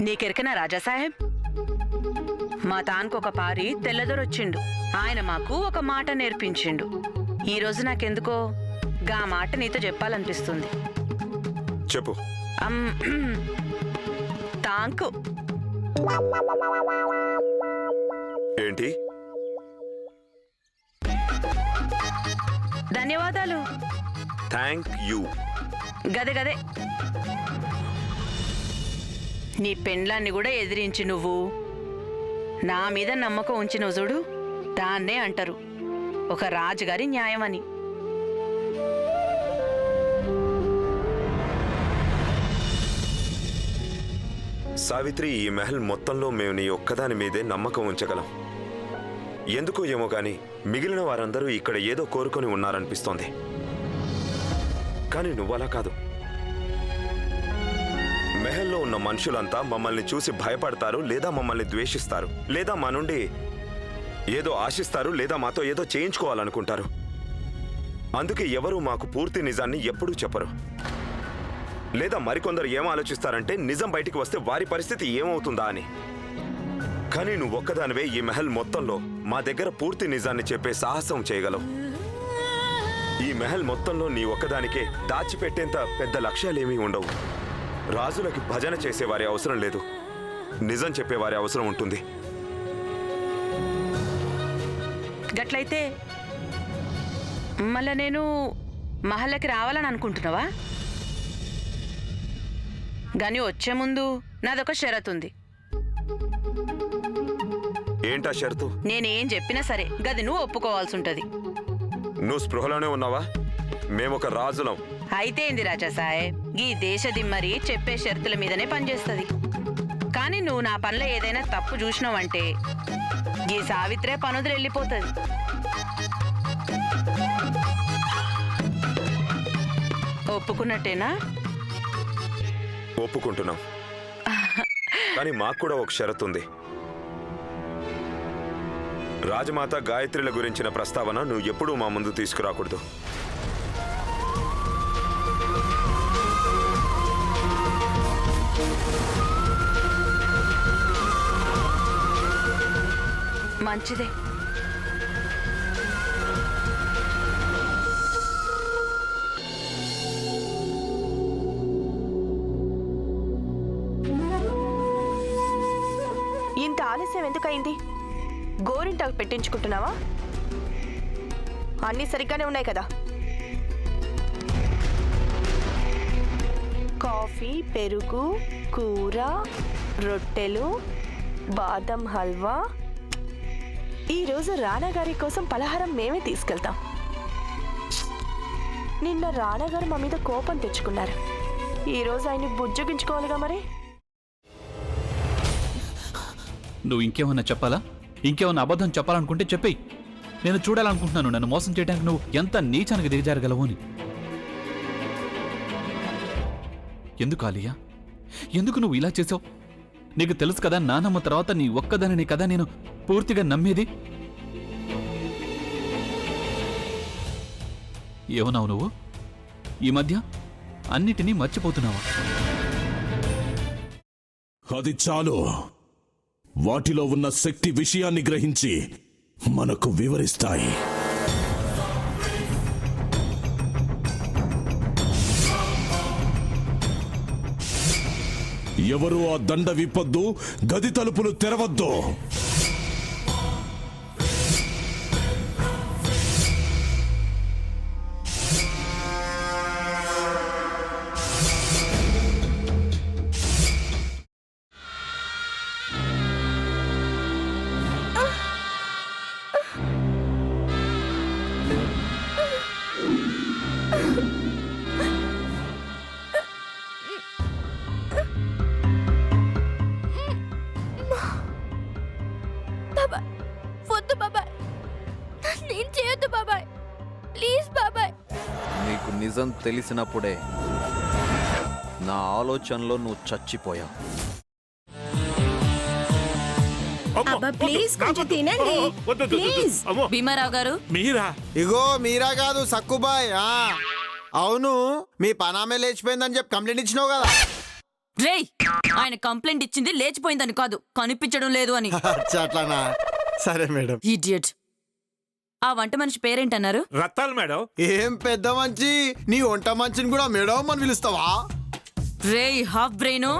నీకెరికనా రాజాసాహెబ్, మా తానుకొక పారి తెల్లదొరొచ్చిండు. ఆయన మాకు ఒక మాట నేర్పించిండు. ఈరోజు నాకెందుకో గా మాట నీతో చెప్పాలనిపిస్తుంది. చెప్పు. తాంకు. ఏంటి? ధన్యవాదాలు. Thank you. గదే గదే. నీ పెండ్లాన్ని కూడా ఎదిరించి నువ్వు నా మీద నమ్మకం ఉంచినవు చూడు, దాన్నే అంటారు ఒక రాజుగారి న్యాయం అని. సావిత్రి, ఈ మహల్ మొత్తంలో మేము నీ ఒక్కదాని మీదే నమ్మకం ఉంచగలం. ఎందుకో ఏమో గాని మిగిలిన వారందరూ ఇక్కడ ఏదో కోరుకొని ఉన్నారనిపిస్తోంది. కానీ నువ్వలా కాదు. మెహల్లో ఉన్న మనుషులంతా మమ్మల్ని చూసి భయపడతారు, లేదా మమ్మల్ని ద్వేషిస్తారు, లేదా మా నుండి ఏదో ఆశిస్తారు, లేదా మాతో ఏదో చేయించుకోవాలనుకుంటారు. అందుకే ఎవరూ మాకు పూర్తి నిజాన్ని ఎప్పుడూ చెప్పరు. లేదా మరికొందరు ఏం ఆలోచిస్తారంటే నిజం బయటికి వస్తే వారి పరిస్థితి ఏమవుతుందా అని. కానీ నువ్వు ఒక్కదానివే ఈ మహల్ మొత్తంలో మా దగ్గర పూర్తి నిజాన్ని చెప్పే సాహసం చేయగలవు. ఈ మహల్ మొత్తంలో నీ ఒక్కదానికే దాచిపెట్టేంత పెద్ద లక్ష్యాలేమీ ఉండవు. రాజులకి భజన చేసేవారి అవసరం లేదు, నిజం చెప్పేవారి అవసరం ఉంటుంది. గట్లయితే మళ్ళా నేను మహల్కి రావాలని అనుకుంటున్నావా? గాని వచ్చే ముందు నాదొక షరతు ఉంది. ఏంటా షరతు? నేనేం చెప్పినా సరే గది నువ్వు ఒప్పుకోవాల్సి ఉంటది. నువ్వు స్పృహలోనే ఉన్నావా? మేమొక రాజులం. అయితే ఏంది రాజాసాహెబ్, ఈ దేశ దిమ్మరి చెప్పే షరతుల మీదనే పనిచేస్తుంది. కానీ నువ్వు నా పనిలో ఏదైనా తప్పు చూసినావంటే ఈ సావిత్రే పనుదులు వెళ్ళిపోతుంది. ఒప్పుకున్నట్టేనా? ఒప్పుకుంటున్నాం. కానీ మాకు కూడా ఒక షరతు ఉంది. రాజమాత గాయత్రిల గురించిన ప్రస్తావన నువ్వు ఎప్పుడూ మా ముందు తీసుకురాకూడదు. మంచిదే. ఇంత ఆలస్యం ఎందుకయింది? గోరింటాకు పెట్టించుకుంటున్నావా? అన్నీ సరిగ్గానే ఉన్నాయి కదా? కాఫీ, పెరుగు, కూర, రొట్టెలు, బాదం హల్వా. ఈరోజు రానాగారి కోసం పలహారం మేమే తీసుకెళ్తాం. నిన్న రానాగారు మా మీద కోపం తెచ్చుకున్నారు. ఈరోజు ఆయన్ని బుజ్జగించుకోవాలిగా మరి. నువ్వు ఇంకేమన్నా చెప్పాలా? ఇంకేమన్నా అబద్ధం చెప్పాలనుకుంటే చెప్పేయి. నేను చూడాలనుకుంటున్నాను నన్ను మోసం చేయడానికి నువ్వు ఎంత నీచానికి దిగజారగలవు అని. ఎందుకు ఆలియా, ఎందుకు నువ్వు ఇలా చేసావు? నీకు తెలుసు కదా నానమ్మ తర్వాత నీ ఒక్కదానిని కదా నేను పూర్తిగా నమ్మేది. ఏమన్నావు నువ్వు? ఈ మధ్య అన్నిటినీ మర్చిపోతున్నావా? అది చాలు. వాటిలో ఉన్న శక్తి విషయాన్ని గ్రహించి మనకు వివరిస్తాయి. ఎవరు ఆ దండ విప్పొద్దు, గది తలుపులు తెరవద్దు. నీకు నిజం తెలిసినప్పుడే నా ఆలోచనలో నువ్వు చచ్చిపోయావు. ప్లీజ్ కొంచెం తినండి. ప్లీజ్ భీమారావు గారు. మీరా? ఇగో మీరా కాదు, సక్కుబాయ్. అవును, మీ పనామే లేచిపోయిందని చెప్పి కంప్లైంట్ ఇచ్చినావు కదా. రేయ్ ఆయన కంప్లైంట్ ఇచ్చింది లేచిపోయిందని కాదు, కనిపించడం లేదు అని. అట్లానా? సరే మేడం. ఇడియట్. ఆ వంట మనిషి పేరేంటన్నారు? రత్తాలు మేడం. ఏం పెద్ద మంచి, నీ వంట మంచిని కూడా మేడం అని పిలుస్తావా? రేయ్ హాఫ్ బ్రెయిన్,